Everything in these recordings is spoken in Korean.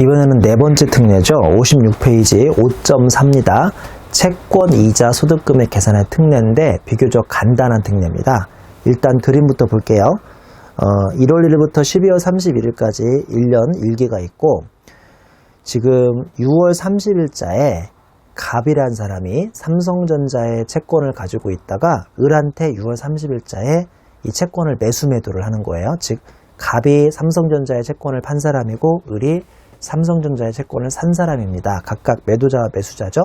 이번에는 네 번째 특례죠. 56페이지 5.4입니다. 채권 이자 소득금액 계산의 특례인데 비교적 간단한 특례입니다. 일단 그림부터 볼게요. 1월 1일부터 12월 31일까지 1년 일기가 있고, 지금 6월 30일자에 갑이라는 사람이 삼성전자의 채권을 가지고 있다가 을한테 6월 30일자에 이 채권을 매수매도를 하는 거예요. 즉 갑이 삼성전자의 채권을 판 사람이고 을이 삼성전자의 채권을 산 사람입니다. 각각 매도자와 매수자죠.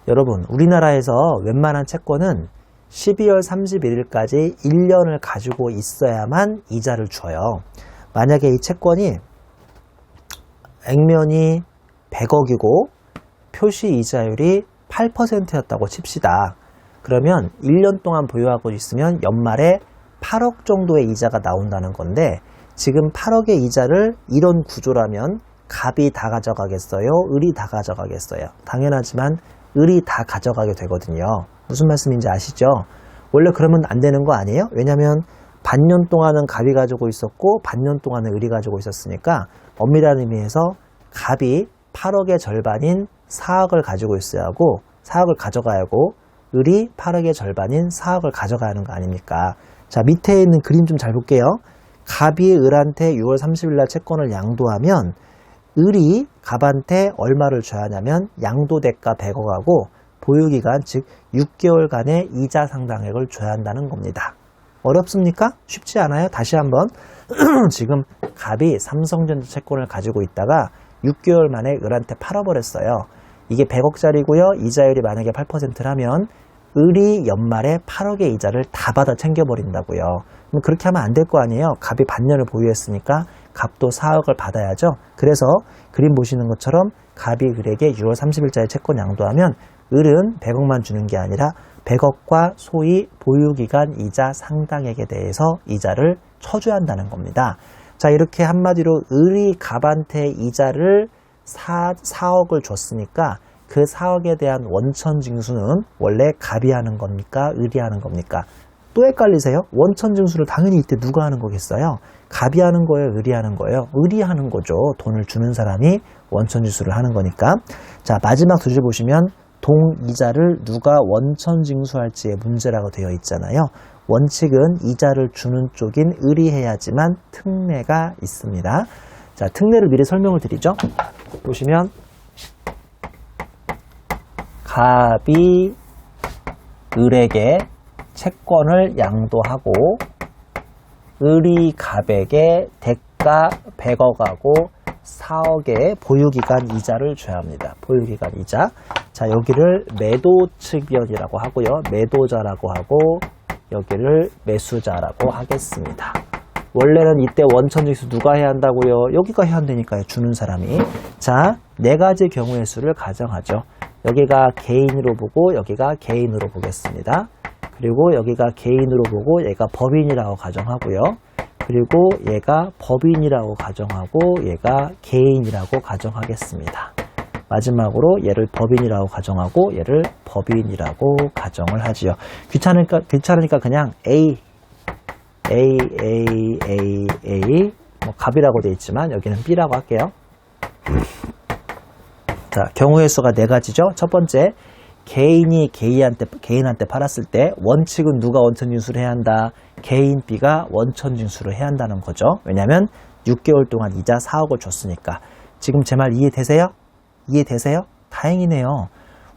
여러분, 우리나라에서 웬만한 채권은 12월 31일까지 1년을 가지고 있어야만 이자를 줘요. 만약에 이 채권이 액면이 100억이고 표시 이자율이 8%였다고 칩시다. 그러면 1년 동안 보유하고 있으면 연말에 8억 정도의 이자가 나온다는 건데, 지금 8억의 이자를 이런 구조라면 갑이 다 가져가겠어요? 을이 다 가져가겠어요? 당연하지만 을이 다 가져가게 되거든요. 무슨 말씀인지 아시죠? 원래 그러면 안 되는 거 아니에요? 왜냐면 반년 동안은 갑이 가지고 있었고 반년 동안은 을이 가지고 있었으니까 엄밀한 의미에서 갑이 8억의 절반인 4억을 가지고 있어야 하고 4억을 가져가야 하고 을이 8억의 절반인 4억을 가져가야 하는 거 아닙니까? 자, 밑에 있는 그림 좀 잘 볼게요. 갑이 을한테 6월 30일 날 채권을 양도하면 을이 갑한테 얼마를 줘야 하냐면 양도대가 100억하고 보유기간 즉 6개월간의 이자 상당액을 줘야 한다는 겁니다. 어렵습니까? 쉽지 않아요? 다시 한번 지금 갑이 삼성전자 채권을 가지고 있다가 6개월 만에 을한테 팔아버렸어요. 이게 100억짜리고요. 이자율이 만약에 8%라면 을이 연말에 8억의 이자를 다 받아 챙겨버린다고요. 그럼 그렇게 하면 안 될 거 아니에요. 갑이 반년을 보유했으니까 갑도 4억을 받아야죠. 그래서 그림 보시는 것처럼 갑이 을에게 6월 30일자에 채권 양도하면 을은 100억만 주는 게 아니라 100억과 소위 보유기간 이자 상당액에 대해서 이자를 쳐줘야 한다는 겁니다. 자, 이렇게 한마디로 을이 갑한테 이자를 4억을 줬으니까 그 4억에 대한 원천 징수는 원래 갑이 하는 겁니까? 을이 하는 겁니까? 또 헷갈리세요? 원천 징수를 당연히 이때 누가 하는 거겠어요? 갑이 하는 거예요? 을이 하는 거예요? 을이 하는 거죠. 돈을 주는 사람이 원천 징수를 하는 거니까. 자, 마지막 두 줄 보시면 동이자를 누가 원천 징수할지의 문제라고 되어 있잖아요. 원칙은 이자를 주는 쪽인 을이 해야지만 특례가 있습니다. 자, 특례를 미리 설명을 드리죠. 보시면 갑이 을에게 채권을 양도하고 을이 갑에게 대가 100억하고 4억의 보유기간 이자를 줘야 합니다. 보유기간 이자. 자, 여기를 매도측변이라고 하고요. 매도자라고 하고 여기를 매수자라고 하겠습니다. 원래는 이때 원천징수 누가 해야 한다고요? 여기가 해야 한다니까요. 주는 사람이. 자, 네 가지 경우의 수를 가정하죠. 여기가 개인으로 보고 여기가 개인으로 보겠습니다. 그리고 여기가 개인으로 보고 얘가 법인이라고 가정하고요. 그리고 얘가 법인이라고 가정하고 얘가 개인이라고 가정하겠습니다. 마지막으로 얘를 법인이라고 가정하고 얘를 법인이라고 가정을 하지요. 귀찮으니까 그냥 A 뭐 갑이라고 되어 있지만 여기는 B라고 할게요. 자, 경우의 수가 네 가지죠. 첫 번째, 개인이 개인한테 팔았을 때 원칙은 누가 원천징수를 해야 한다? 개인 B가 원천징수를 해야 한다는 거죠. 왜냐하면 6개월 동안 이자 4억을 줬으니까. 지금 제 말 이해되세요? 이해되세요? 다행이네요.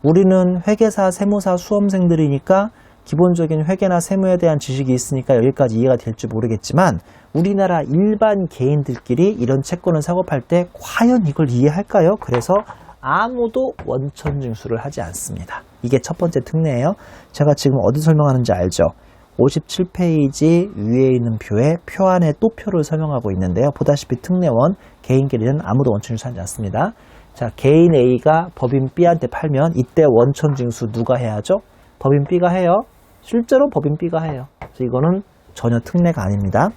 우리는 회계사, 세무사 수험생들이니까 기본적인 회계나 세무에 대한 지식이 있으니까 여기까지 이해가 될지 모르겠지만 우리나라 일반 개인들끼리 이런 채권을 사고 팔 때 과연 이걸 이해할까요? 그래서 아무도 원천징수를 하지 않습니다. 이게 첫 번째 특례예요. 제가 지금 어디 설명하는지 알죠? 57페이지 위에 있는 표에 표 안에 또 표를 설명하고 있는데요. 보다시피 특례원, 개인끼리는 아무도 원천징수 하지 않습니다. 자, 개인 A가 법인 B한테 팔면 이때 원천징수 누가 해야죠? 법인 B가 해요. 실제로 법인 B가 해요. 그래서 이거는 전혀 특례가 아닙니다.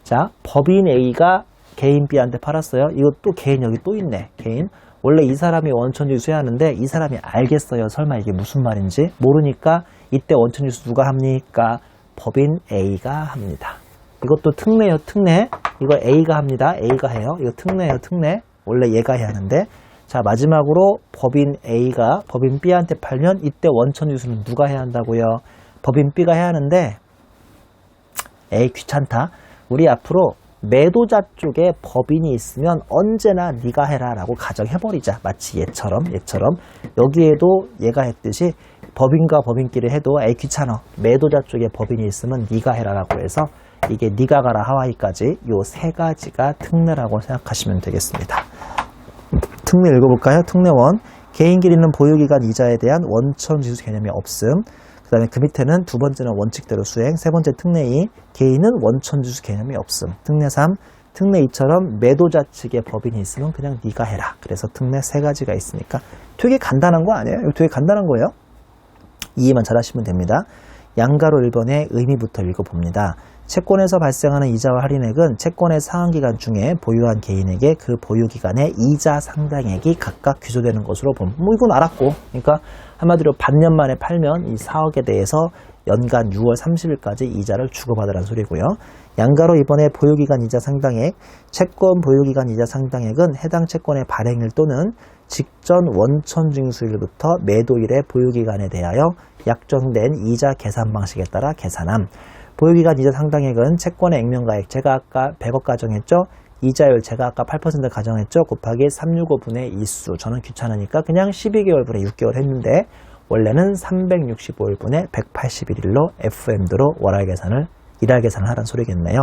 자, 법인 A가 개인 B한테 팔았어요. 이것도 개인 여기 또 있네. 개인. 원래 이 사람이 원천징수 해야 하는데 이 사람이 알겠어요. 설마 이게 무슨 말인지 모르니까 이때 원천징수 누가 합니까? 법인 A가 합니다. 이것도 특례요. 특례. 이거 A가 합니다. A가 해요. 이거 특례요. 특례. 원래 얘가 해야 하는데. 자, 마지막으로 법인 A가 법인 B한테 팔면 이때 원천징수는 누가 해야 한다고요? 법인 B가 해야 하는데, 에이 귀찮다. 우리 앞으로 매도자 쪽에 법인이 있으면 언제나 네가 해라 라고 가정해버리자. 마치 얘처럼 여기에도 얘가 했듯이 법인과 법인끼리 해도 에이 귀찮아. 매도자 쪽에 법인이 있으면 네가 해라 라고 해서 이게 네가 가라 하와이까지 요 세 가지가 특례라고 생각하시면 되겠습니다. 특례 읽어볼까요? 특례 1. 개인끼리 있는 보유기간 이자에 대한 원천징수 개념이 없음. 그 다음에 그 밑에는 두 번째는 원칙대로 수행, 세 번째 특례 2, 개인은 원천징수 개념이 없음. 특례 3, 특례 2처럼 매도자 측에 법인이 있으면 그냥 네가 해라. 그래서 특례 세 가지가 있으니까 되게 간단한 거 아니에요? 이거 되게 간단한 거예요. 이해만 잘 하시면 됩니다. 양가로 1번의 의미부터 읽어봅니다. 채권에서 발생하는 이자와 할인액은 채권의 상환기간 중에 보유한 개인에게 그 보유기간의 이자 상당액이 각각 귀소되는 것으로 봄. 뭐 이건 알았고, 그러니까 한마디로 반년 만에 팔면 이 4억에 대해서 연간 6월 30일까지 이자를 주고받으라는 소리고요. 양가로 이번에 보유기간 이자 상당액, 채권 보유기간 이자 상당액은 해당 채권의 발행일 또는 직전 원천징수일부터 매도일의 보유기간에 대하여 약정된 이자 계산 방식에 따라 계산함. 보유기간 이자 상당액은 채권의 액면가액, 제가 아까 100억 가정했죠? 이자율 제가 아까 8% 가정했죠? 곱하기 365분의 일수. 저는 귀찮으니까 그냥 12개월분의 6개월 했는데 원래는 365일분의 181일로 FM도로 일할 계산을 하라는 소리겠네요.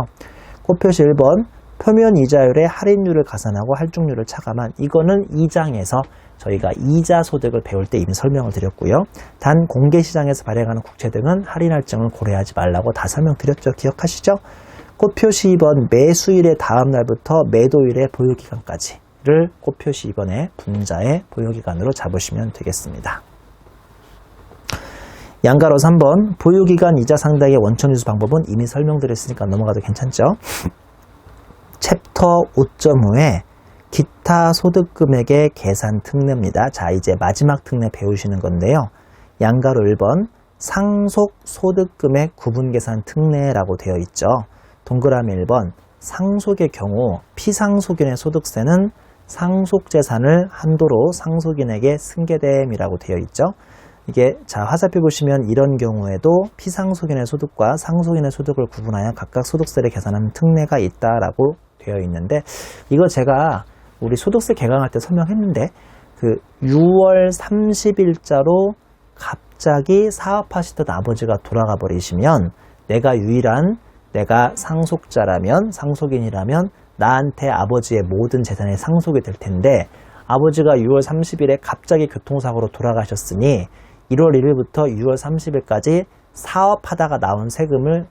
곱표시 1번 표면 이자율의 할인율을 가산하고 할증률을 차감한, 이거는 2장에서 저희가 이자 소득을 배울 때 이미 설명을 드렸고요. 단 공개시장에서 발행하는 국채 등은 할인 할증을 고려하지 말라고 다 설명드렸죠. 기억하시죠? 꽃표시 2번 매수일의 다음 날부터 매도일의 보유기간까지를 꽃표시 2번의 분자의 보유기간으로 잡으시면 되겠습니다. 양가로 3번 보유기간 이자 상당의 원천징수 방법은 이미 설명드렸으니까 넘어가도 괜찮죠? 챕터 5.5에 기타 소득금액의 계산 특례입니다. 자, 이제 마지막 특례 배우시는 건데요. 양가로 1번 상속 소득금액 구분 계산 특례라고 되어 있죠. 동그라미 1번 상속의 경우 피상속인의 소득세는 상속재산을 한도로 상속인에게 승계됨이라고 되어 있죠. 이게 자 화살표 보시면 이런 경우에도 피상속인의 소득과 상속인의 소득을 구분하여 각각 소득세를 계산하는 특례가 있다라고 되어 있는데, 이거 제가 우리 소득세 개강할 때 설명했는데 그 6월 30일자로 갑자기 사업하시던 아버지가 돌아가 버리시면 내가 상속자라면 상속인이라면 나한테 아버지의 모든 재산이 상속이 될 텐데, 아버지가 6월 30일에 갑자기 교통사고로 돌아가셨으니 1월 1일부터 6월 30일까지 사업하다가 나온 세금을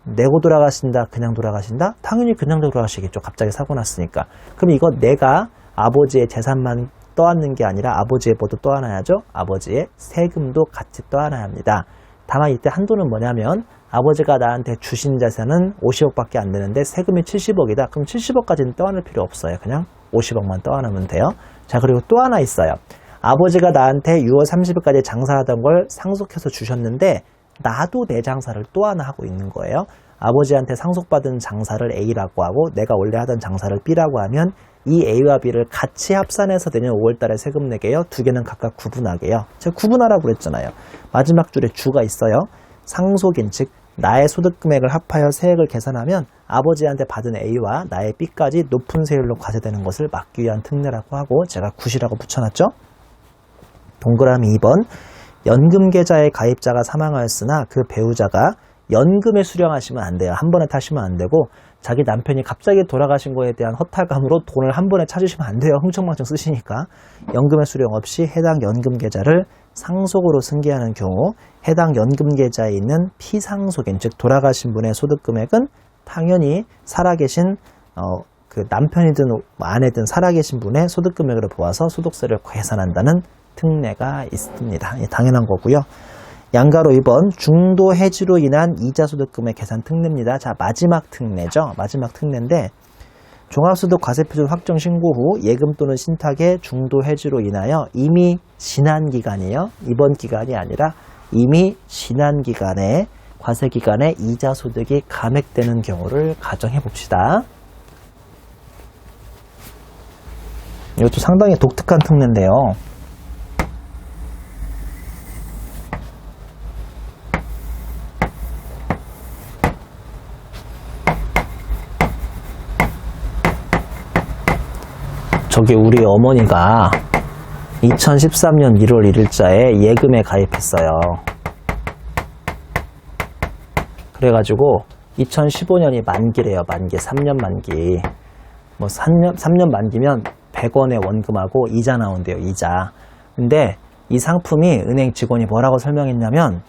내고 돌아가신다, 그냥 돌아가신다? 당연히 그냥 돌아가시겠죠. 갑자기 사고 났으니까. 그럼 이거 내가 아버지의 재산만 떠안는 게 아니라 아버지의 뭐도 떠안아야죠. 아버지의 세금도 같이 떠안아야 합니다. 다만 이때 한도는 뭐냐면 아버지가 나한테 주신 재산은 50억밖에 안 되는데 세금이 70억이다. 그럼 70억까지는 떠안을 필요 없어요. 그냥 50억만 떠안으면 돼요. 자, 그리고 또 하나 있어요. 아버지가 나한테 6월 30일까지 장사하던 걸 상속해서 주셨는데 나도 내 장사를 또 하나 하고 있는 거예요. 아버지한테 상속받은 장사를 A라고 하고 내가 원래 하던 장사를 B라고 하면 이 A와 B를 같이 합산해서 내년 5월달에 세금 내게요. 두 개는 각각 구분하게요. 제가 구분하라고 그랬잖아요. 마지막 줄에 주가 있어요. 상속인, 즉 나의 소득금액을 합하여 세액을 계산하면 아버지한테 받은 A와 나의 B까지 높은 세율로 과세되는 것을 막기 위한 특례라고 하고 제가 굿이라고 붙여놨죠. 동그라미 2번 연금계좌의 가입자가 사망하였으나 그 배우자가 연금에 수령하시면 안 돼요. 한 번에 타시면 안 되고 자기 남편이 갑자기 돌아가신 거에 대한 허탈감으로 돈을 한 번에 찾으시면 안 돼요. 흥청망청 쓰시니까. 연금에 수령 없이 해당 연금계좌를 상속으로 승계하는 경우 해당 연금계좌에 있는 피상속인, 즉 돌아가신 분의 소득금액은 당연히 살아계신 그 남편이든 아내든 살아계신 분의 소득금액으로 보아서 소득세를 계산한다는 특례가 있습니다. 당연한 거고요. 양가로 2번 중도 해지로 인한 이자소득금의 계산 특례입니다. 자, 마지막 특례죠. 마지막 특례인데 종합소득 과세표준 확정 신고 후 예금 또는 신탁의 중도 해지로 인하여 이미 지난 기간이에요. 이번 기간이 아니라 이미 지난 기간에 과세기간에 이자소득이 감액되는 경우를 가정해 봅시다. 이것도 상당히 독특한 특례인데요. 저기 우리 어머니가 2013년 1월 1일자에 예금에 가입했어요. 그래가지고 2015년이 만기래요. 만기, 3년 만기. 뭐 3년 만기면 100원의 원금하고 이자 나온대요. 이자. 근데 이 상품이 은행 직원이 뭐라고 설명했냐면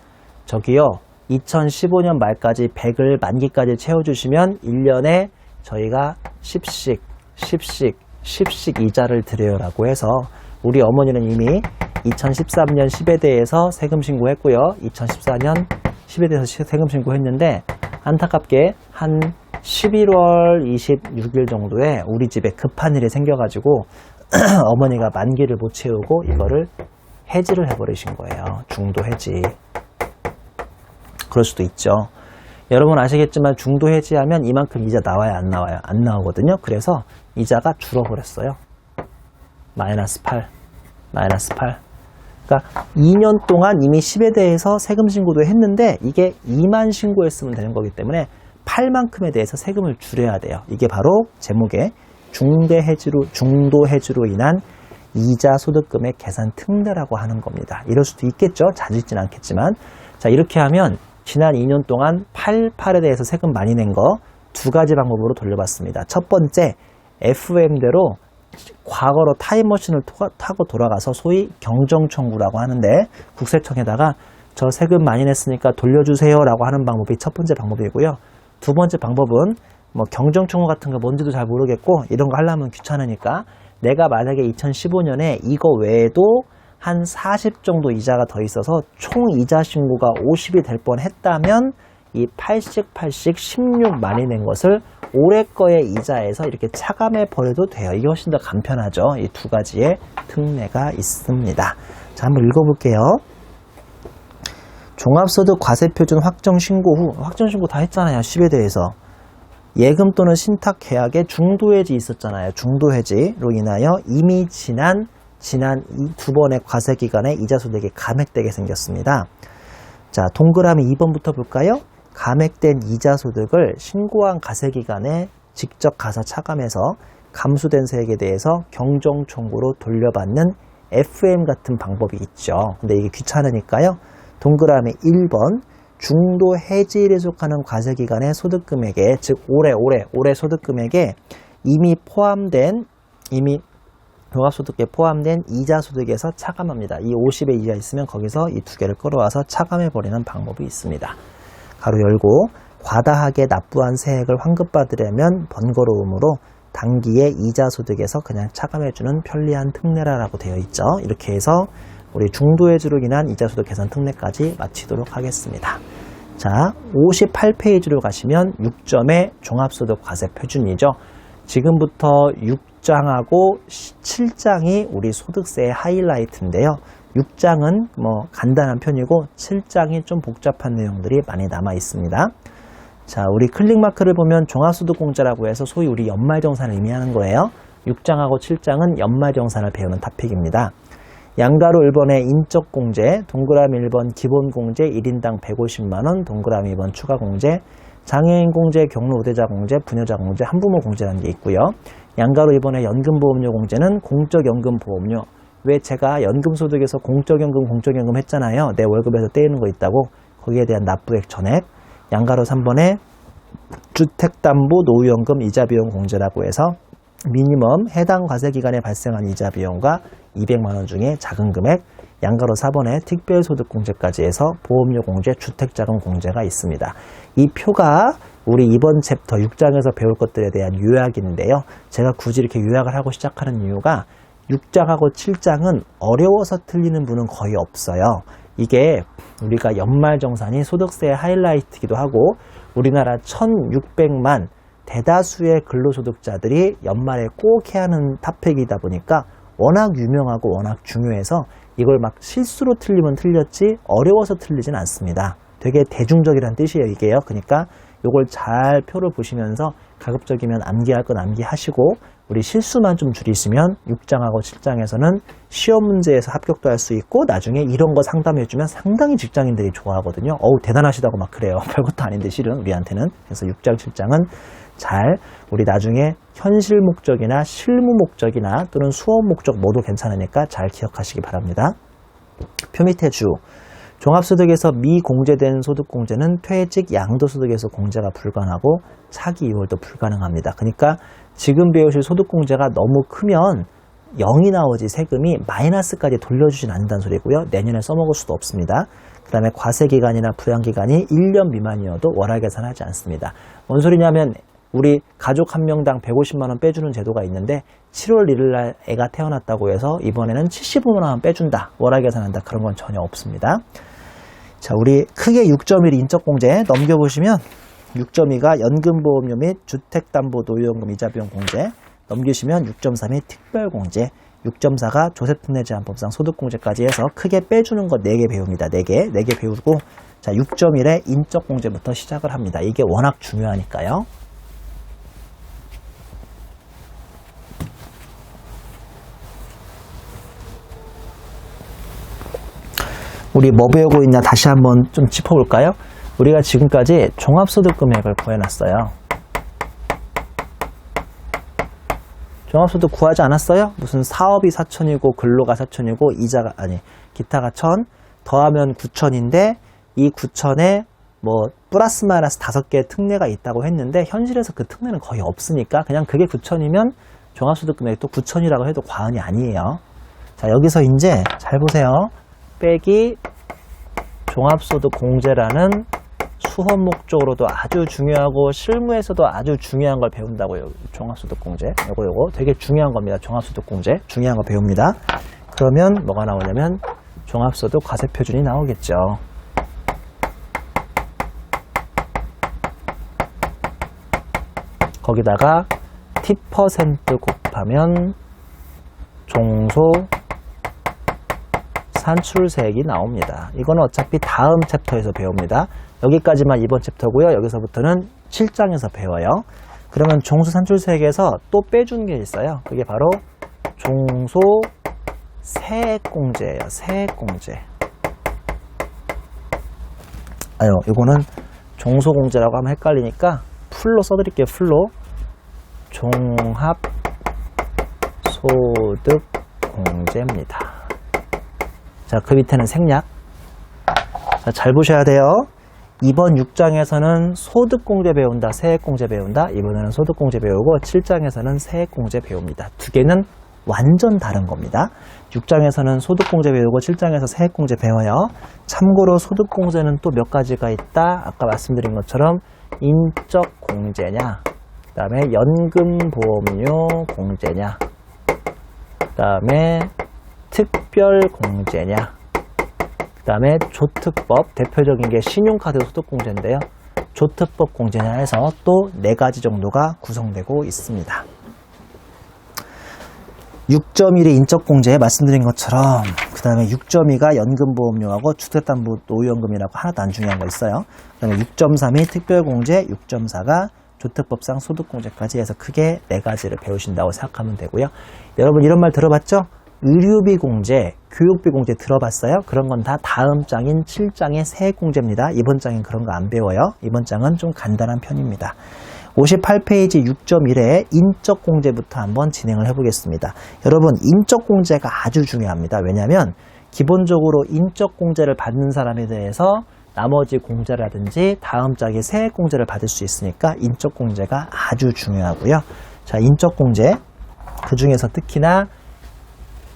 저기요 2015년 말까지 100을 만기까지 채워주시면 1년에 저희가 10씩 이자를 드려요라고 해서 우리 어머니는 이미 2013년 10에 대해서 세금 신고했고요. 2014년 10에 대해서 세금 신고했는데 안타깝게 한 11월 26일 정도에 우리 집에 급한 일이 생겨가지고 어머니가 만기를 못 채우고 이거를 해지를 해버리신 거예요. 중도 해지. 그럴 수도 있죠. 여러분 아시겠지만 중도 해지하면 이만큼 이자 나와요? 안 나와요? 안 나오거든요. 그래서 이자가 줄어버렸어요. 마이너스 8. 그러니까 2년 동안 이미 10에 대해서 세금 신고도 했는데 이게 2만 신고했으면 되는 거기 때문에 8만큼에 대해서 세금을 줄여야 돼요. 이게 바로 제목에 중도 해지로 인한 이자 소득금의 계산 특례라고 하는 겁니다. 이럴 수도 있겠죠. 자주 있진 않겠지만. 자, 이렇게 하면 지난 2년 동안 8에 대해서 세금 많이 낸 거 두 가지 방법으로 돌려봤습니다. 첫 번째, FM대로 과거로 타임머신을 타고 돌아가서 소위 경정청구라고 하는데 국세청에다가 저 세금 많이 냈으니까 돌려주세요 라고 하는 방법이 첫 번째 방법이고요. 두 번째 방법은 뭐 경정청구 같은 거 뭔지도 잘 모르겠고 이런 거 하려면 귀찮으니까 내가 만약에 2015년에 이거 외에도 한 40 정도 이자가 더 있어서 총 이자 신고가 50이 될 뻔했다면 이 8씩 16 많이 낸 것을 올해 거의 이자에서 이렇게 차감해 버려도 돼요. 이게 훨씬 더 간편하죠. 이 두 가지의 특례가 있습니다. 자, 한번 읽어볼게요. 종합소득 과세표준 확정신고 후, 확정신고 다 했잖아요. 10에 대해서. 예금 또는 신탁계약에 중도해지 있었잖아요. 중도해지로 인하여 이미 지난 이 두 번의 과세기간에 이자소득이 감액되게 생겼습니다. 자, 동그라미 2번부터 볼까요? 감액된 이자소득을 신고한 과세기간에 직접 가서 차감해서 감수된 세액에 대해서 경정청구로 돌려받는 FM 같은 방법이 있죠. 근데 이게 귀찮으니까요. 동그라미 1번 중도 해지일에 속하는 과세기간의 소득금액에 즉 올해 소득금액에 이미 종합소득에 포함된 이자소득에서 차감합니다. 이 50의 이하 있으면 거기서 이 두 개를 끌어와서 차감해버리는 방법이 있습니다. 가로 열고 과다하게 납부한 세액을 환급받으려면 번거로움으로 단기에 이자소득에서 그냥 차감해주는 편리한 특례라고 되어 있죠. 이렇게 해서 우리 중도해지로 인한 이자소득 계산 특례까지 마치도록 하겠습니다. 자, 58페이지로 가시면 6점의 종합소득 과세 표준이죠. 지금부터 6장하고 7장이 우리 소득세의 하이라이트인데요. 6장은 뭐 간단한 편이고 7장이 좀 복잡한 내용들이 많이 남아 있습니다. 자, 우리 클릭 마크를 보면 종합소득공제라고 해서 소위 우리 연말정산을 의미하는 거예요. 6장하고 7장은 연말정산을 배우는 토픽입니다. 양가로 1번의 인적공제, 동그라미 1번 기본공제 1인당 150만원, 동그라미 2번 추가공제, 장애인공제, 경로 우대자공제, 부녀자공제, 한부모공제라는 게 있고요. 양가로 2번의 연금보험료 공제는 공적연금보험료. 왜 제가 연금소득에서 공적연금 했잖아요. 내 월급에서 떼이는 거 있다고. 거기에 대한 납부액 전액. 양가로 3번에 주택담보 노후연금 이자비용 공제라고 해서 미니멈 해당 과세기간에 발생한 이자비용과 200만원 중에 작은 금액. 양가로 4번에 특별소득공제까지 해서 보험료 공제, 주택자금 공제가 있습니다. 이 표가 우리 이번 챕터 6장에서 배울 것들에 대한 요약인데요. 제가 굳이 이렇게 요약을 하고 시작하는 이유가 6장하고 7장은 어려워서 틀리는 분은 거의 없어요. 이게 우리가 연말정산이 소득세의 하이라이트이기도 하고 우리나라 1600만 대다수의 근로소득자들이 연말에 꼭 해야 하는 탑픽이다 보니까 워낙 유명하고 워낙 중요해서 이걸 막 실수로 틀리면 틀렸지 어려워서 틀리진 않습니다. 되게 대중적이라는 뜻이에요, 이게요. 그러니까 이걸 잘 표를 보시면서 가급적이면 암기할 건 암기하시고 우리 실수만 좀 줄이시면 6장하고 7장에서는 시험 문제에서 합격도 할 수 있고 나중에 이런 거 상담해주면 상당히 직장인들이 좋아하거든요. 어우 대단하시다고 막 그래요. 별것도 아닌데 실은 우리한테는. 그래서 6장 7장은 잘 우리 나중에 현실 목적이나 실무 목적이나 또는 수업 목적 모두 괜찮으니까 잘 기억하시기 바랍니다. 표 밑에 주 종합소득에서 미공제된 소득공제는 퇴직 양도소득에서 공제가 불가능하고 차기 이월도 불가능합니다. 그러니까 지금 배우실 소득공제가 너무 크면 0이 나오지 세금이 마이너스까지 돌려주진 않는다는 소리고요. 내년에 써먹을 수도 없습니다. 그 다음에 과세기간이나 부양기간이 1년 미만이어도 월화 계산하지 않습니다. 뭔 소리냐면 우리 가족 한 명당 150만원 빼주는 제도가 있는데 7월 1일날 애가 태어났다고 해서 이번에는 75만원 빼준다. 월화 계산한다. 그런 건 전혀 없습니다. 자, 우리 크게 6.1 인적공제 넘겨보시면 6.2가 연금보험료 및 주택담보노후연금 이자비용 공제 넘기시면 6.3이 특별공제 6.4가 조세특례제한법상 소득공제까지 해서 크게 빼주는 거 4개 배웁니다. 4개 배우고 자 6.1의 인적공제부터 시작을 합니다. 이게 워낙 중요하니까요. 우리 뭐 배우고 있나 다시 한번 좀 짚어볼까요? 우리가 지금까지 종합소득 금액을 구해놨어요. 종합소득 구하지 않았어요? 무슨 사업이 4천이고 근로가 4천이고 이자가 아니 기타가 1,000 더하면 9천인데 이 9천에 뭐 플러스 마이너스 5개의 특례가 있다고 했는데 현실에서 그 특례는 거의 없으니까 그냥 그게 9천이면 종합소득 금액이 또 9천이라고 해도 과언이 아니에요. 자 여기서 이제 잘 보세요. 빼기 종합소득 공제라는 수험 목적으로도 아주 중요하고 실무에서도 아주 중요한 걸 배운다고요. 종합소득 공제. 요거 되게 중요한 겁니다. 종합소득 공제. 중요한 거 배웁니다. 그러면 뭐가 나오냐면 종합소득 과세표준이 나오겠죠. 거기다가 T% 곱하면 종소 산출세액이 나옵니다. 이거는 어차피 다음 챕터에서 배웁니다. 여기까지만 이번 챕터고요. 여기서부터는 7장에서 배워요. 그러면 종소 산출세액에서 또 빼준 게 있어요. 그게 바로 종소 세액공제예요. 세액공제. 이거는 종소공제라고 하면 헷갈리니까 풀로 써드릴게요. 풀로. 종합소득공제입니다. 자, 그 밑에는 생략. 자, 잘 보셔야 돼요. 이번 6장에서는 소득공제 배운다, 세액공제 배운다. 이번에는 소득공제 배우고 7장에서는 세액공제 배웁니다. 두 개는 완전 다른 겁니다. 6장에서는 소득공제 배우고 7장에서 세액공제 배워요. 참고로 소득공제는 또 몇 가지가 있다. 아까 말씀드린 것처럼 인적공제냐, 그 다음에 연금보험료 공제냐, 그 다음에 특별공제냐, 그 다음에 조특법, 대표적인 게 신용카드 소득공제인데요. 조특법 공제냐 해서 또 4가지 정도가 구성되고 있습니다. 6.1이 인적공제 말씀드린 것처럼 그 다음에 6.2가 연금보험료하고 주택담보노후연금이라고 하나도 안 중요한 거 있어요. 그 다음에 6.3이 특별공제, 6.4가 조특법상 소득공제까지 해서 크게 4가지를 배우신다고 생각하면 되고요. 여러분 이런 말 들어봤죠? 의료비 공제, 교육비 공제 들어봤어요? 그런 건 다 다음 장인 7장의 세액공제입니다. 이번 장엔 그런 거 안 배워요. 이번 장은 좀 간단한 편입니다. 58페이지 6.1에 인적공제부터 한번 진행을 해보겠습니다. 여러분 인적공제가 아주 중요합니다. 왜냐하면 기본적으로 인적공제를 받는 사람에 대해서 나머지 공제라든지 다음 장의 세액공제를 받을 수 있으니까 인적공제가 아주 중요하고요. 자, 인적공제 그 중에서 특히나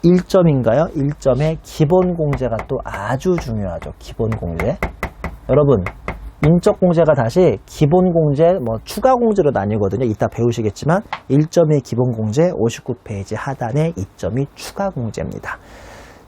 1점인가요? 1점의 기본공제가 또 아주 중요하죠. 기본공제. 여러분 인적공제가 다시 기본공제, 추가공제로 나뉘거든요. 이따 배우시겠지만 1점의 기본공제 59페이지 하단에 2점이 추가공제입니다.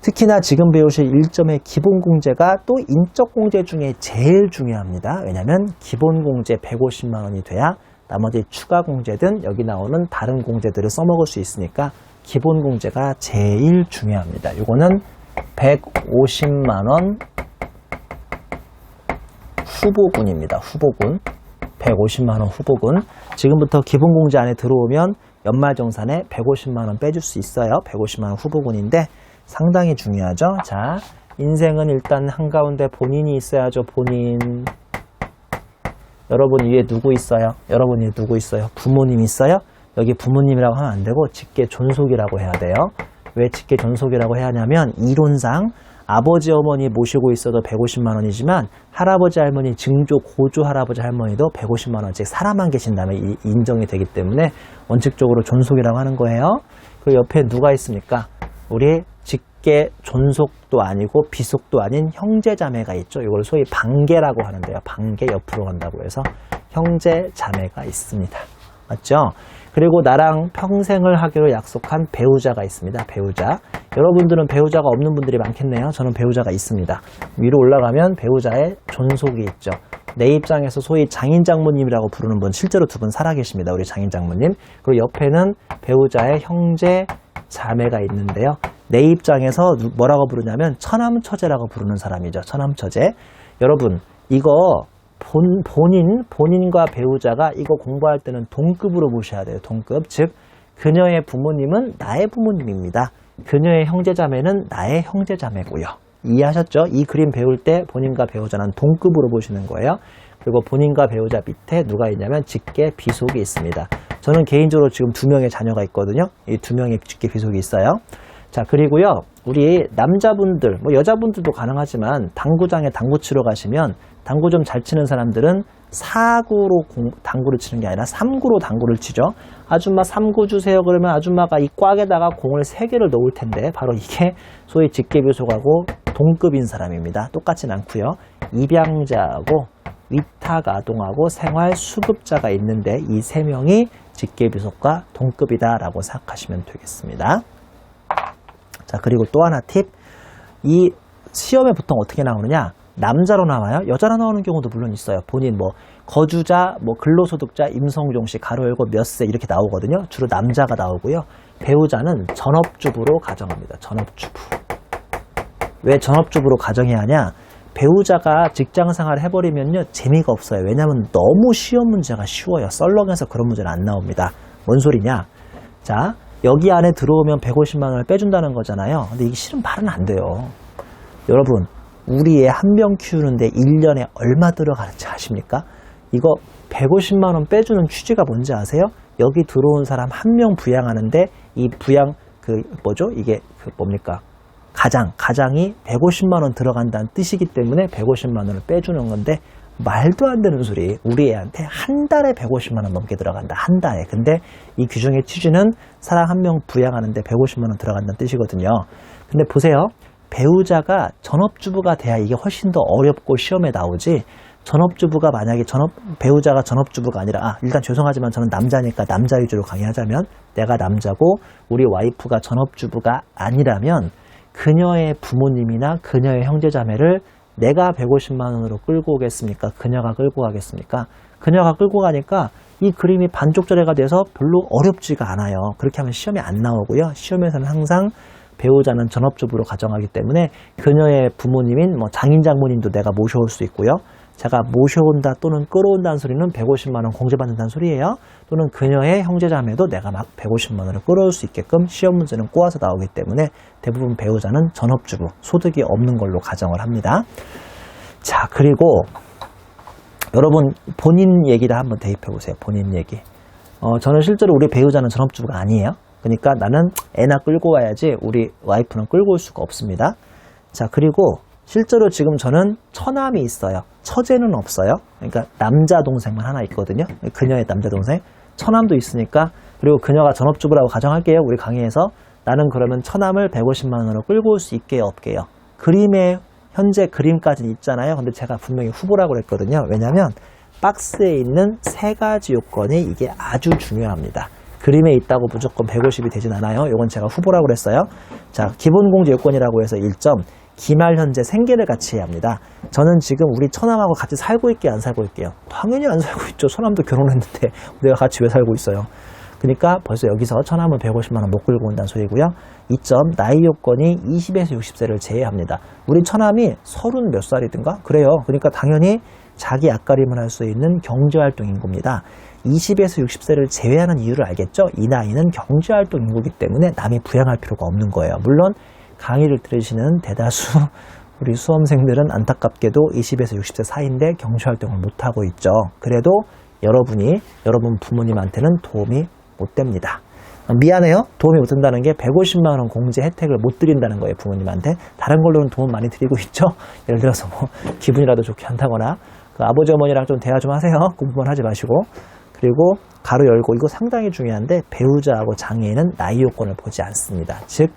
특히나 지금 배우실 1점의 기본공제가 또 인적공제 중에 제일 중요합니다. 왜냐하면 기본공제 150만 원이 돼야 나머지 추가공제든 여기 나오는 다른 공제들을 써먹을 수 있으니까 기본공제가 제일 중요합니다. 이거는 150만 원 후보군입니다. 후보군. 150만 원 후보군. 지금부터 기본공제 안에 들어오면 연말정산에 150만원 빼줄 수 있어요. 150만원 후보군인데 상당히 중요하죠. 자, 인생은 일단 한가운데 본인이 있어야죠. 본인. 여러분 위에 누구 있어요? 여러분 위에 누구 있어요? 부모님 있어요? 여기 부모님이라고 하면 안 되고 직계 존속이라고 해야 돼요. 왜 직계 존속이라고 해야 하냐면 이론상 아버지 어머니 모시고 있어도 150만 원이지만 할아버지 할머니 증조 고조 할아버지 할머니도 150만 원씩 살아만 계신다면 인정이 되기 때문에 원칙적으로 존속이라고 하는 거예요. 그 옆에 누가 있습니까? 우리 직계 존속도 아니고 비속도 아닌 형제자매가 있죠. 이걸 소위 반계라고 하는데요. 반계 옆으로 간다고 해서 형제자매가 있습니다. 맞죠? 그리고 나랑 평생을 하기로 약속한 배우자가 있습니다. 배우자. 여러분들은 배우자가 없는 분들이 많겠네요. 저는 배우자가 있습니다. 위로 올라가면 배우자의 존속이 있죠. 내 입장에서 소위 장인장모님이라고 부르는 분 실제로 두 분 살아계십니다. 우리 장인장모님. 그리고 옆에는 배우자의 형제 자매가 있는데요. 내 입장에서 뭐라고 부르냐면 처남처제라고 부르는 사람이죠. 처남처제. 여러분 이거 본인과 배우자가 이거 공부할 때는 동급으로 보셔야 돼요. 동급. 즉 그녀의 부모님은 나의 부모님입니다. 그녀의 형제자매는 나의 형제자매고요. 이해하셨죠? 이 그림 배울 때 본인과 배우자는 동급으로 보시는 거예요. 그리고 본인과 배우자 밑에 누가 있냐면 직계 비속이 있습니다. 저는 개인적으로 지금 2명의 자녀가 있거든요. 이 2명의 직계 비속이 있어요. 자, 그리고요, 우리 남자분들, 뭐 여자분들도 가능하지만 당구장에 당구 치러 가시면 당구 좀 잘 치는 사람들은 4구로 당구를 치는 게 아니라 3구로 당구를 치죠. 아줌마 3구 주세요. 그러면 아줌마가 이 꽉에다가 공을 3개를 넣을 텐데 바로 이게 소위 직계비속하고 동급인 사람입니다. 똑같진 않고요. 입양자하고 위탁아동하고 생활수급자가 있는데 이 3명이 직계비속과 동급이다라고 생각하시면 되겠습니다. 자, 그리고 또 하나 팁. 이 시험에 보통 어떻게 나오느냐? 남자로 나와요. 여자로 나오는 경우도 물론 있어요. 본인 뭐 거주자, 뭐 근로소득자, 임성종씨, 가로 열고 몇 세 이렇게 나오거든요. 주로 남자가 나오고요. 배우자는 전업주부로 가정합니다. 전업주부. 왜 전업주부로 가정해야 하냐? 배우자가 직장생활을 해버리면요 재미가 없어요. 왜냐하면 너무 시험 문제가 쉬워요. 썰렁해서 그런 문제는 안 나옵니다. 뭔 소리냐? 자, 여기 안에 들어오면 150만 원을 빼준다는 거잖아요. 근데 이게 실은 말은 안 돼요. 여러분, 우리 애 한 명 키우는데 1년에 얼마 들어가는지 아십니까? 이거 150만 원 빼주는 취지가 뭔지 아세요? 여기 들어온 사람 한 명 부양하는데 이 부양 이게 뭡니까? 가장이 150만 원 들어간다는 뜻이기 때문에 150만 원을 빼주는 건데 말도 안 되는 소리. 우리 애한테 한 달에 150만 원 넘게 들어간다. 한 달에. 근데 이 규정의 취지는 사람 한 명 부양하는데 150만 원 들어간다는 뜻이거든요. 근데 보세요. 배우자가 전업주부가 돼야 이게 훨씬 더 어렵고 시험에 나오지. 전업주부가 만약에 배우자가 전업주부가 아니라 일단 죄송하지만 저는 남자니까 남자 위주로 강의하자면 내가 남자고 우리 와이프가 전업주부가 아니라면 그녀의 부모님이나 그녀의 형제자매를 내가 150만 원으로 끌고 오겠습니까? 그녀가 끌고 가겠습니까? 그녀가 끌고 가니까 이 그림이 반쪽짜리가 돼서 별로 어렵지가 않아요. 그렇게 하면 시험에 안 나오고요. 시험에서는 항상 배우자는 전업주부로 가정하기 때문에 그녀의 부모님인 장인 장모님도 내가 모셔올 수 있고요. 제가 모셔온다 또는 끌어온다는 소리는 150만 원 공제받는다는 소리예요. 또는 그녀의 형제자매도 내가 막 150만 원을 끌어올 수 있게끔 시험 문제는 꼬아서 나오기 때문에 대부분 배우자는 전업주부, 소득이 없는 걸로 가정을 합니다. 자, 그리고 여러분 본인 얘기를 한번 대입해 보세요. 본인 얘기. 저는 실제로 우리 배우자는 전업주부가 아니에요. 그러니까 나는 애나 끌고 와야지 우리 와이프는 끌고 올 수가 없습니다. 자, 그리고 실제로 지금 저는 처남이 있어요. 처제는 없어요. 그러니까 남자 동생만 하나 있거든요. 그녀의 남자 동생. 처남도 있으니까. 그리고 그녀가 전업주부라고 가정할게요. 우리 강의에서. 나는 그러면 처남을 150만 원으로 끌고 올 수 있게요, 없게요? 그림에 현재 그림까지는 있잖아요. 근데 제가 분명히 후보라고 그랬거든요. 왜냐하면 박스에 있는 3가지 요건이 이게 아주 중요합니다. 그림에 있다고 무조건 150이 되진 않아요. 이건 제가 후보라고 그랬어요. 자, 기본공제 요건이라고 해서 1점. 기말 현재 생계를 같이 해야 합니다. 저는 지금 우리 처남하고 같이 살고 있게 안 살고 있게요? 당연히 안 살고 있죠. 처남도 결혼했는데 내가 같이 왜 살고 있어요? 그러니까 벌써 여기서 처남은 150만 원 못 끌고 온다는 소리고요. 2점, 나이 요건이 20에서 60세를 제외합니다. 우리 처남이 30 몇 살이든가? 그래요. 그러니까 당연히 자기 앞가림을 할 수 있는 경제활동 인구입니다. 20에서 60세를 제외하는 이유를 알겠죠? 이 나이는 경제활동 인구이기 때문에 남이 부양할 필요가 없는 거예요. 물론 강의를 들으시는 대다수 우리 수험생들은 안타깝게도 20에서 60세 사이인데 경제활동을 못하고 있죠. 그래도 여러분 부모님한테는 도움이 못 됩니다. 미안해요. 도움이 못 된다는 게 150만 원 공제 혜택을 못 드린다는 거예요. 부모님한테. 다른 걸로는 도움 많이 드리고 있죠. 예를 들어서 뭐 기분이라도 좋게 한다거나 그 아버지 어머니랑 좀 대화 좀 하세요. 공부만 하지 마시고. 그리고 가로 열고 이거 상당히 중요한데 배우자하고 장애인은 나이 요건을 보지 않습니다. 즉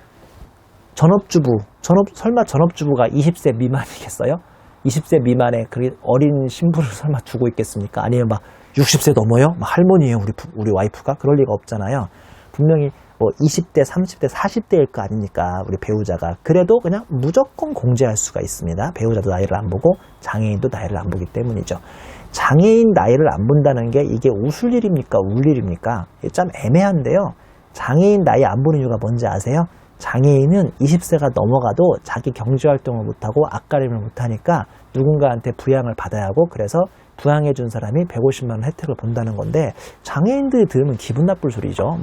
설마 전업주부가 20세 미만이겠어요? 20세 미만의 그 어린 신부를 설마 두고 있겠습니까? 아니면 막 60세 넘어요? 막 할머니예요, 우리 와이프가? 그럴 리가 없잖아요. 분명히 뭐 20대, 30대, 40대일 거 아닙니까? 우리 배우자가. 그래도 그냥 무조건 공제할 수가 있습니다. 배우자도 나이를 안 보고 장애인도 나이를 안 보기 때문이죠. 장애인 나이를 안 본다는 게 이게 웃을 일입니까? 울 일입니까? 참 애매한데요. 장애인 나이 안 보는 이유가 뭔지 아세요? 장애인은 20세가 넘어가도 자기 경제활동을 못하고 앞가림을 못하니까 누군가한테 부양을 받아야 하고 그래서 부양해준 사람이 150만 원 혜택을 본다는 건데 장애인들이 들으면 기분 나쁠 소리죠.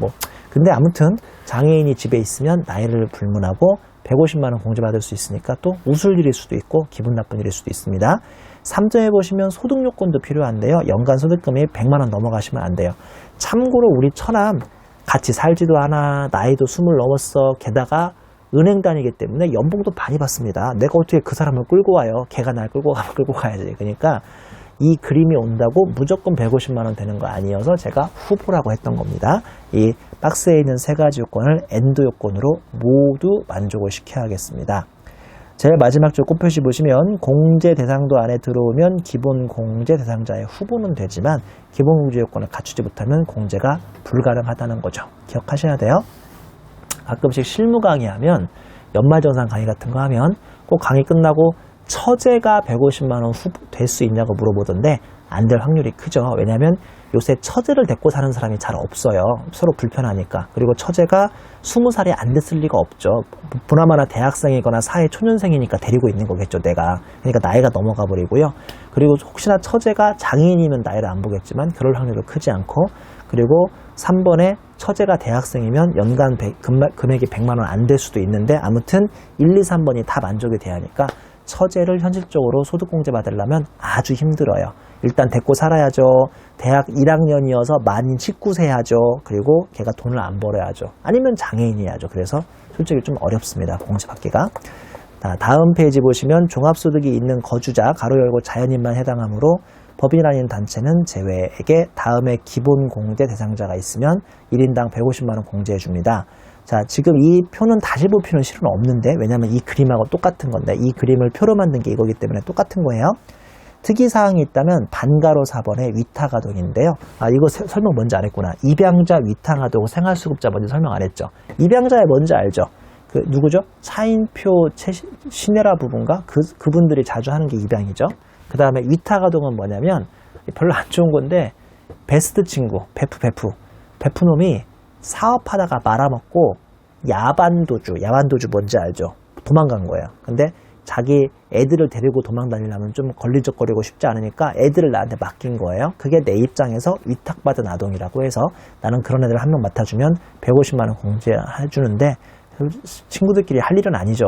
근데 아무튼 장애인이 집에 있으면 나이를 불문하고 150만 원 공제받을 수 있으니까 또 웃을 일일 수도 있고 기분 나쁜 일일 수도 있습니다. 3점에 보시면 소득 요건도 필요한데요. 연간 소득금이 100만 원 넘어가시면 안 돼요. 참고로 우리 처남 같이 살지도 않아. 나이도 20 넘었어. 게다가 은행 다니기 때문에 연봉도 많이 받습니다. 내가 어떻게 그 사람을 끌고 와요. 걔가 날 끌고 가면 끌고 가야지. 그러니까 이 그림이 온다고 무조건 150만 원 되는 거 아니어서 제가 후보라고 했던 겁니다. 이 박스에 있는 세 가지 요건을 엔드 요건으로 모두 만족을 시켜야겠습니다. 제일 마지막 줄 꽃표시 보시면 공제 대상도 안에 들어오면 기본 공제 대상자의 후보는 되지만 기본 공제 요건을 갖추지 못하면 공제가 불가능하다는 거죠. 기억하셔야 돼요. 가끔씩 실무 강의하면 연말정산 강의 같은 거 하면 꼭 강의 끝나고 처제가 150만 원 후보 될 수 있냐고 물어보던데 안 될 확률이 크죠. 왜냐하면 요새 처제를 데리고 사는 사람이 잘 없어요. 서로 불편하니까. 그리고 처제가 20살이 안 됐을 리가 없죠. 보나마나 대학생이거나 사회 초년생이니까 데리고 있는 거겠죠, 내가. 그러니까 나이가 넘어가 버리고요. 그리고 혹시나 처제가 장애인이면 나이를 안 보겠지만 그럴 확률도 크지 않고 그리고 3번에 처제가 대학생이면 연간 금액이 100만 원 안 될 수도 있는데 아무튼 1, 2, 3번이 다 만족이 돼야 하니까 처제를 현실적으로 소득공제 받으려면 아주 힘들어요. 일단 데리고 살아야죠. 대학 1학년이어서 만인 19세 해야죠. 그리고 걔가 돈을 안 벌어야죠. 아니면 장애인이 해야죠. 그래서 솔직히 좀 어렵습니다. 공제 받기가. 다음 페이지 보시면 종합소득이 있는 거주자, 가로 열고 자연인만 해당하므로 법인 아닌 단체는 제외에게 다음에 기본 공제 대상자가 있으면 1인당 150만 원 공제해 줍니다. 자, 지금 이 표는 다시 볼 필요는 실은 없는데 왜냐하면 이 그림하고 똑같은 건데 이 그림을 표로 만든 게 이거기 때문에 똑같은 거예요. 특이사항이 있다면 반가로 4번의 위탁아동인데요. 이거 설명 먼저 안 했구나. 입양자, 위탁아동, 생활수급자 먼저 설명 안 했죠. 입양자에 뭔지 알죠? 누구죠? 차인표 신혜라 부부인가? 그분들이 자주 하는 게 입양이죠. 그 다음에 위탁아동은 뭐냐면 별로 안 좋은 건데 베스트 친구, 베프놈이 사업하다가 말아먹고 야반도주 뭔지 알죠? 도망간 거예요. 근데 자기 애들을 데리고 도망다니려면 좀 걸리적거리고 싶지 않으니까 애들을 나한테 맡긴 거예요. 그게 내 입장에서 위탁받은 아동이라고 해서 나는 그런 애들 한 명 맡아주면 150만 원 공제해주는데 친구들끼리 할 일은 아니죠.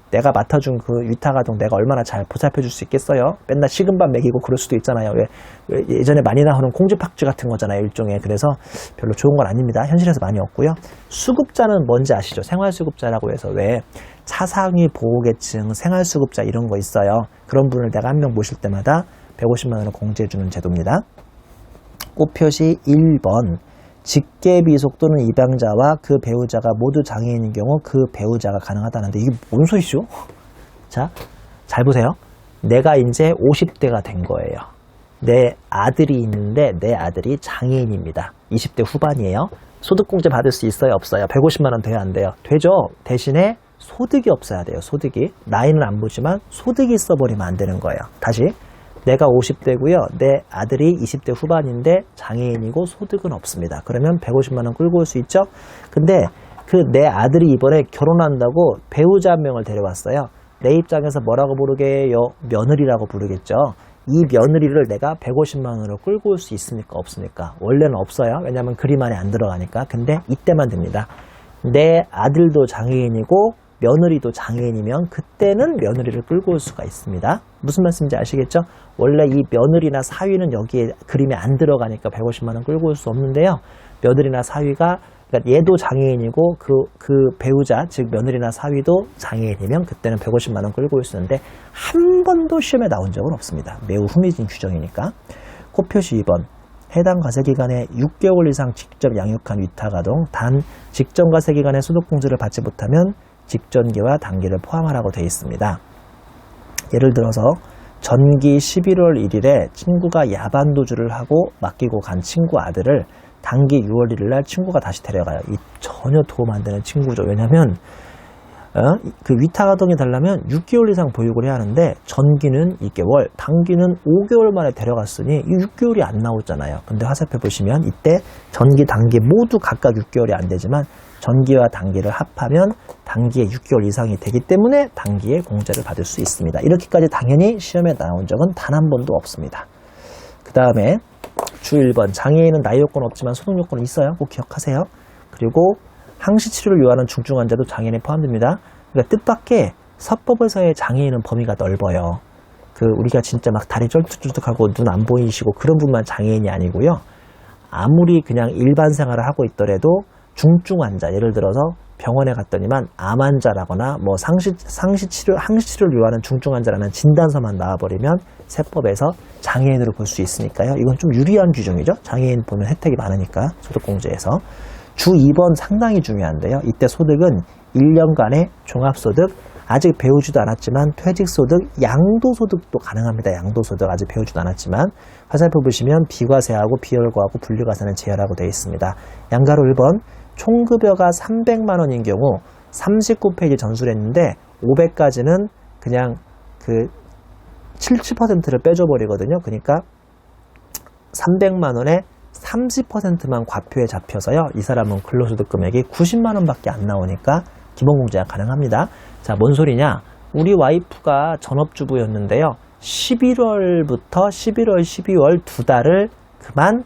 내가 맡아준 그 위탁아동 내가 얼마나 잘 보살펴줄 수 있겠어요? 맨날 식은밥 먹이고 그럴 수도 있잖아요. 왜 예전에 많이 나오는 콩쥐팍쥐 같은 거잖아요. 일종의. 그래서 별로 좋은 건 아닙니다. 현실에서 많이 없고요. 수급자는 뭔지 아시죠? 생활수급자라고 해서 왜 차상위 보호계층 생활수급자 이런 거 있어요. 그런 분을 내가 한 명 모실 때마다 150만 원을 공제해주는 제도입니다. 꽃표시 1번 직계비속 또는 입양자와 그 배우자가 모두 장애인인 경우 그 배우자가 가능하다는데 이게 뭔 소리죠? 자, 잘 보세요. 내가 이제 50대가 된 거예요. 내 아들이 있는데 내 아들이 장애인입니다. 20대 후반이에요. 소득공제 받을 수 있어요? 없어요? 150만 원 돼야 안 돼요? 되죠. 대신에 소득이 없어야 돼요. 소득이. 나이는 안 보지만 소득이 있어버리면 안 되는 거예요. 다시. 내가 50대고요. 내 아들이 20대 후반인데 장애인이고 소득은 없습니다. 그러면 150만 원 끌고 올 수 있죠? 근데 내 아들이 이번에 결혼한다고 배우자 한 명을 데려왔어요. 내 입장에서 뭐라고 부르게요? 며느리라고 부르겠죠. 이 며느리를 내가 150만 원으로 끌고 올 수 있습니까? 없습니까? 원래는 없어요. 왜냐하면 그림 안에 안 들어가니까. 근데 이때만 됩니다. 내 아들도 장애인이고 며느리도 장애인이면 그때는 며느리를 끌고 올 수가 있습니다. 무슨 말씀인지 아시겠죠? 원래 이 며느리나 사위는 여기에 그림에 안 들어가니까 150만 원 끌고 올 수 없는데요. 며느리나 사위가, 그러니까 얘도 장애인이고 그 배우자, 즉 며느리나 사위도 장애인이면 그때는 150만 원 끌고 올 수 있는데 한 번도 시험에 나온 적은 없습니다. 매우 흥미진 규정이니까. 코표시 2번. 해당 과세기간에 6개월 이상 직접 양육한 위탁아동, 단 직전 과세기간에 소득공제를 받지 못하면 직전기와 단기를 포함하라고 되어 있습니다. 예를 들어서 전기 11월 1일에 친구가 야반도주를 하고 맡기고 간 친구 아들을 단기 6월 1일 날 친구가 다시 데려가요. 이 전혀 도움 안 되는 친구죠. 왜냐하면 그 위탁아동이 되려면 6개월 이상 보육을 해야 하는데 전기는 2개월, 단기는 5개월 만에 데려갔으니 이 6개월이 안 나오잖아요. 근데 화살표 보시면 이때 전기, 단기 모두 각각 6개월이 안 되지만 전기와 단기를 합하면 단기에 6개월 이상이 되기 때문에 단기에 공제를 받을 수 있습니다. 이렇게까지 당연히 시험에 나온 적은 단 한 번도 없습니다. 그 다음에 주 1번. 장애인은 나이 요건 없지만 소득 요건은 있어요. 꼭 기억하세요. 그리고 항시치료를 요하는 중증 환자도 장애인에 포함됩니다. 그러니까 뜻밖의 서법에서의 장애인은 범위가 넓어요. 우리가 진짜 막 다리 쩔뚝쩔뚝하고 눈 안 보이시고 그런 분만 장애인이 아니고요. 아무리 그냥 일반 생활을 하고 있더라도 중증 환자, 예를 들어서 병원에 갔더니만 암 환자라거나 뭐 항시치료를 요하는 중증 환자라는 진단서만 나와버리면 세법에서 장애인으로 볼 수 있으니까요. 이건 좀 유리한 규정이죠. 장애인 보면 혜택이 많으니까 소득공제에서. 주 2번 상당히 중요한데요. 이때 소득은 1년간의 종합소득, 아직 배우지도 않았지만 퇴직소득, 양도소득도 가능합니다. 양도소득 아직 배우지도 않았지만 화살표 보시면 비과세하고 비혈과하고 분리과세는 제외라고 되어 있습니다. 양가로 1번. 총급여가 300만 원인 경우 39페이지 전술했는데 500까지는 그냥 70%를 빼줘버리거든요. 그러니까 300만 원에 30%만 과표에 잡혀서요. 이 사람은 근로소득 금액이 90만 원밖에 안 나오니까 기본공제가 가능합니다. 자, 뭔 소리냐? 우리 와이프가 전업주부였는데요. 11월부터 11월, 12월 두 달을 그만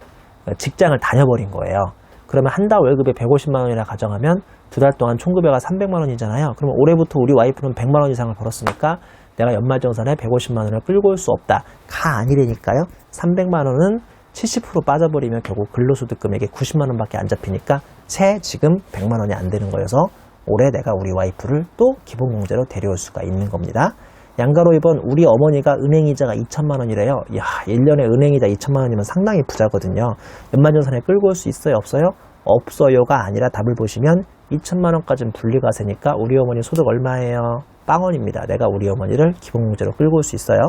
직장을 다녀버린 거예요. 그러면 한 달 월급에 150만 원이라 가정하면 두 달 동안 총급여가 300만 원이잖아요. 그러면 올해부터 우리 와이프는 100만 원 이상을 벌었으니까 내가 연말정산에 150만 원을 끌고 올 수 없다. 가 아니라니까요. 300만 원은 70% 빠져버리면 결국 근로소득 금액이 90만 원밖에 안 잡히니까 채 지금 100만 원이 안 되는 거여서 올해 내가 우리 와이프를 또 기본공제로 데려올 수가 있는 겁니다. 양가로 2번. 우리 어머니가 은행이자가 2천만 원이래요. 이야, 1년에 은행이자 2천만 원이면 상당히 부자거든요. 연말정산에 끌고 올 수 있어요? 없어요? 없어요가 아니라 답을 보시면 2천만 원까지는 분리과세니까 우리 어머니 소득 얼마예요? 빵원입니다. 내가 우리 어머니를 기본공제로 끌고 올 수 있어요.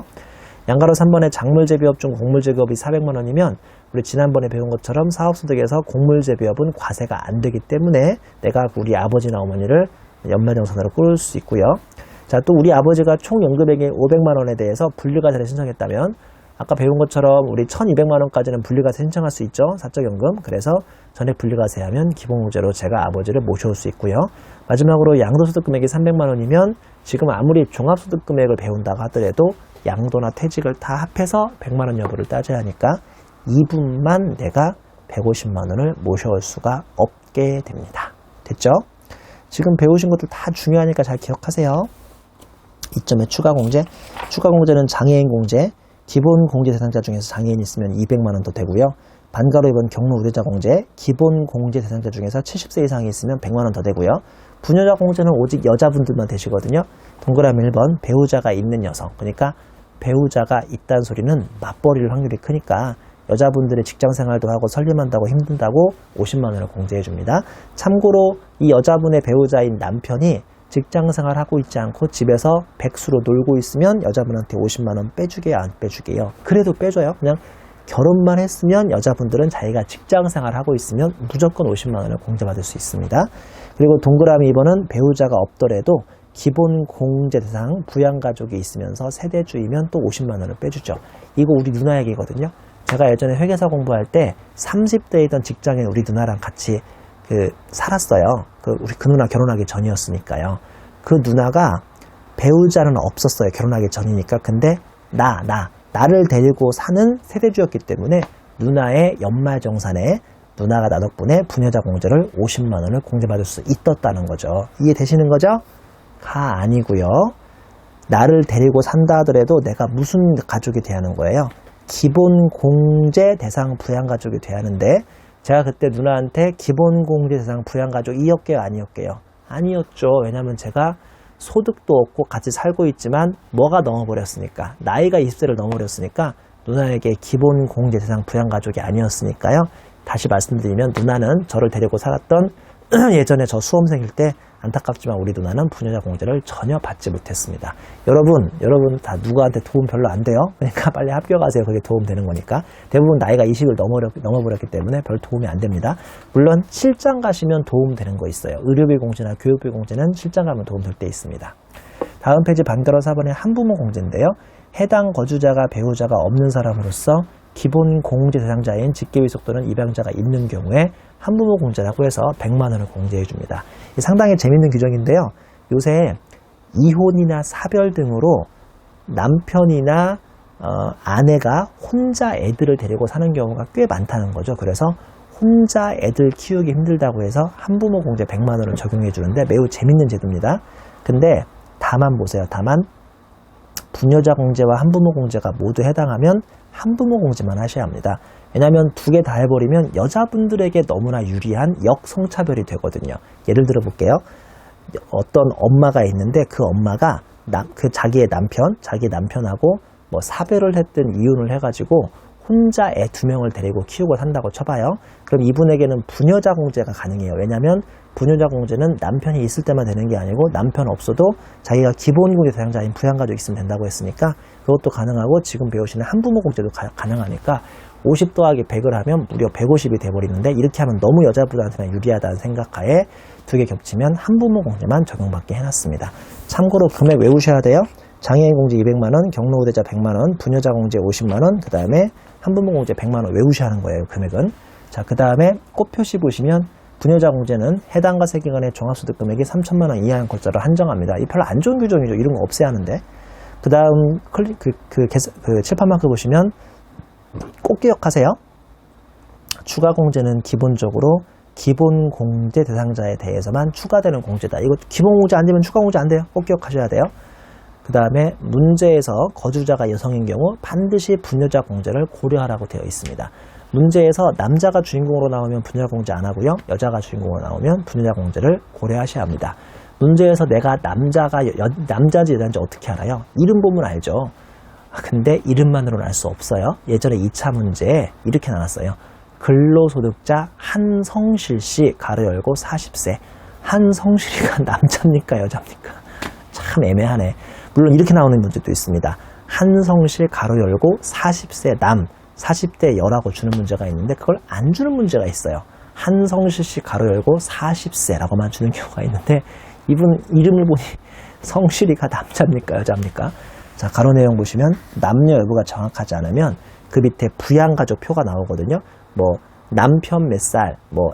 양가로 3번에 작물재배업 중 곡물재배업이 400만 원이면 우리 지난번에 배운 것처럼 사업소득에서 곡물재배업은 과세가 안 되기 때문에 내가 우리 아버지나 어머니를 연말정산으로 끌을 수 있고요. 자, 또 우리 아버지가 총 연금액이 500만 원에 대해서 분리과세를 신청했다면 아까 배운 것처럼 우리 1200만 원까지는 분리과세 신청할 수 있죠. 사적연금. 그래서 전액 분리과세하면 기본공제로 제가 아버지를 모셔올 수 있고요. 마지막으로 양도소득 금액이 300만 원이면 지금 아무리 종합소득 금액을 배운다고 하더라도 양도나 퇴직을 다 합해서 100만 원 여부를 따져야 하니까 이분만 내가 150만 원을 모셔올 수가 없게 됩니다. 됐죠? 지금 배우신 것들 다 중요하니까 잘 기억하세요. 이점에 추가공제. 추가공제는 장애인공제, 기본공제 대상자 중에서 장애인이 있으면 200만 원 더 되고요. 반가로 2번 경로 의뢰자 공제, 기본공제 대상자 중에서 70세 이상이 있으면 100만 원 더 되고요. 부녀자 공제는 오직 여자분들만 되시거든요. 동그라미 1번 배우자가 있는 여성. 그러니까 배우자가 있다는 소리는 맞벌이일 확률이 크니까 여자분들의 직장생활도 하고 설립한다고 힘든다고 50만 원을 공제해 줍니다. 참고로 이 여자분의 배우자인 남편이 직장생활하고 있지 않고 집에서 백수로 놀고 있으면 여자분한테 50만 원 빼주게요? 안 빼주게요? 그래도 빼줘요. 그냥 결혼만 했으면 여자분들은 자기가 직장생활하고 있으면 무조건 50만 원을 공제받을 수 있습니다. 그리고 동그라미 2번은 배우자가 없더라도 기본 공제 대상 부양가족이 있으면서 세대주이면 또 50만 원을 빼주죠. 이거 우리 누나 얘기거든요. 제가 예전에 회계사 공부할 때 30대이던 직장인 우리 누나랑 같이 살았어요. 우리 그 누나 결혼하기 전이었으니까요. 그 누나가 배우자는 없었어요. 결혼하기 전이니까. 근데 나를 데리고 사는 세대주였기 때문에 누나의 연말정산에 누나가 나 덕분에 부녀자 공제를 50만 원을 공제받을 수 있었다는 거죠. 이해되시는 거죠? 가 아니고요. 나를 데리고 산다 하더라도 내가 무슨 가족이 돼야 하는 거예요? 기본 공제 대상 부양가족이 돼야 하는데 제가 그때 누나한테 기본 공제 대상 부양가족이었게요? 아니었게요? 아니었죠. 왜냐면 제가 소득도 없고 같이 살고 있지만 뭐가 넘어버렸으니까 나이가 20세를 넘어버렸으니까 누나에게 기본 공제 대상 부양가족이 아니었으니까요. 다시 말씀드리면 누나는 저를 데리고 살았던 예전에 저 수험생일 때 안타깝지만 우리 누나는 부녀자 공제를 전혀 받지 못했습니다. 여러분 다 누구한테 도움 별로 안 돼요. 그러니까 빨리 합격하세요. 그게 도움 되는 거니까. 대부분 나이가 20을 넘어버렸기 때문에 별 도움이 안 됩니다. 물론 실장 가시면 도움 되는 거 있어요. 의료비 공제나 교육비 공제는 실장 가면 도움 될 때 있습니다. 다음 페이지 반대로 4번의 한부모 공제인데요. 해당 거주자가 배우자가 없는 사람으로서 기본 공제 대상자인 직계위속 또는 입양자가 있는 경우에 한부모 공제라고 해서 100만 원을 공제해 줍니다. 상당히 재밌는 규정인데요. 요새 이혼이나 사별 등으로 남편이나 아내가 혼자 애들을 데리고 사는 경우가 꽤 많다는 거죠. 그래서 혼자 애들 키우기 힘들다고 해서 한부모 공제 100만 원을 적용해 주는데 매우 재밌는 제도입니다. 근데 다만 보세요. 다만 부녀자 공제와 한부모 공제가 모두 해당하면 한부모 공제만 하셔야 합니다. 왜냐하면 두 개 다 해버리면 여자분들에게 너무나 유리한 역성차별이 되거든요. 예를 들어 볼게요. 어떤 엄마가 있는데 그 엄마가 자기의 남편하고 뭐 사별을 했든 이혼을 해가지고 혼자 애 2명을 데리고 키우고 산다고 쳐봐요. 그럼 이분에게는 부녀자 공제가 가능해요. 왜냐하면 부녀자 공제는 남편이 있을 때만 되는 게 아니고 남편 없어도 자기가 기본 공제 대상자인 부양가족 있으면 된다고 했으니까 그것도 가능하고 지금 배우시는 한부모 공제도 가능하니까 50 더하기 100을 하면 무려 150이 돼버리는데 이렇게 하면 너무 여자분한테는 유리하다는 생각하에 두 개 겹치면 한부모 공제만 적용받게 해놨습니다. 참고로 금액 외우셔야 돼요. 장애인 공제 200만원, 경로우대자 100만원, 부녀자 공제 50만원, 그 다음에 한부모 공제 100만원 외우셔야 하는 거예요. 금액은. 자, 그 다음에 꽃표시 보시면 부녀자 공제는 해당과 세기간의 종합소득 금액이 3천만원 이하인 걸자로 한정합니다. 이 별로 안 좋은 규정이죠. 이런 거 없애야 하는데. 그 다음 칠판마크 보시면 꼭 기억하세요. 추가 공제는 기본적으로 기본 공제 대상자에 대해서만 추가되는 공제다. 이거 기본 공제 안 되면 추가 공제 안 돼요. 꼭 기억하셔야 돼요. 그 다음에 문제에서 거주자가 여성인 경우 반드시 부녀자 공제를 고려하라고 되어 있습니다. 문제에서 남자가 주인공으로 나오면 부녀자 공제 안 하고요. 여자가 주인공으로 나오면 부녀자 공제를 고려하셔야 합니다. 문제에서 내가 남자인지 여자인지 어떻게 알아요? 이름 보면 알죠. 근데 이름만으로는 알 수 없어요. 예전에 2차 문제에 이렇게 나왔어요. 근로소득자 한성실 씨 가로 열고 40세. 한성실이가 남자입니까 여자입니까? 참 애매하네. 물론 이렇게 나오는 문제도 있습니다. 한성실 가로 열고 40세 남, 40대 여라고 주는 문제가 있는데 그걸 안 주는 문제가 있어요. 한성실 씨 가로 열고 40세라고만 주는 경우가 있는데 이분 이름을 보니 성실이가 남자입니까 여자입니까? 자, 가로 내용 보시면 남녀 여부가 정확하지 않으면 그 밑에 부양가족 표가 나오거든요. 뭐 남편 몇 살, 뭐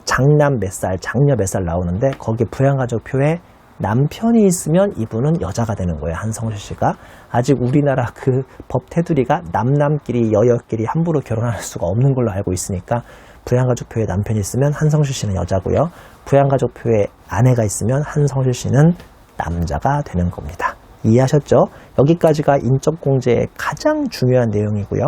장남 몇 살, 장녀 몇 살 나오는데 거기 부양가족 표에 남편이 있으면 이분은 여자가 되는 거예요. 한성실 씨가. 아직 우리나라 그 법 테두리가 남끼리 여여끼리 함부로 결혼할 수가 없는 걸로 알고 있으니까 부양가족 표에 남편이 있으면 한성실 씨는 여자고요. 부양가족 표에 아내가 있으면 한성실 씨는 남자가 되는 겁니다. 이해하셨죠? 여기까지가 인적공제의 가장 중요한 내용이고요.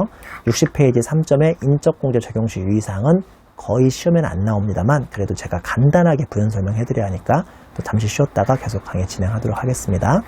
60페이지 3점의 인적공제 적용 시 유의사항은 거의 시험에는 안 나옵니다만 그래도 제가 간단하게 부연 설명해 드려야 하니까 또 잠시 쉬었다가 계속 강의 진행하도록 하겠습니다.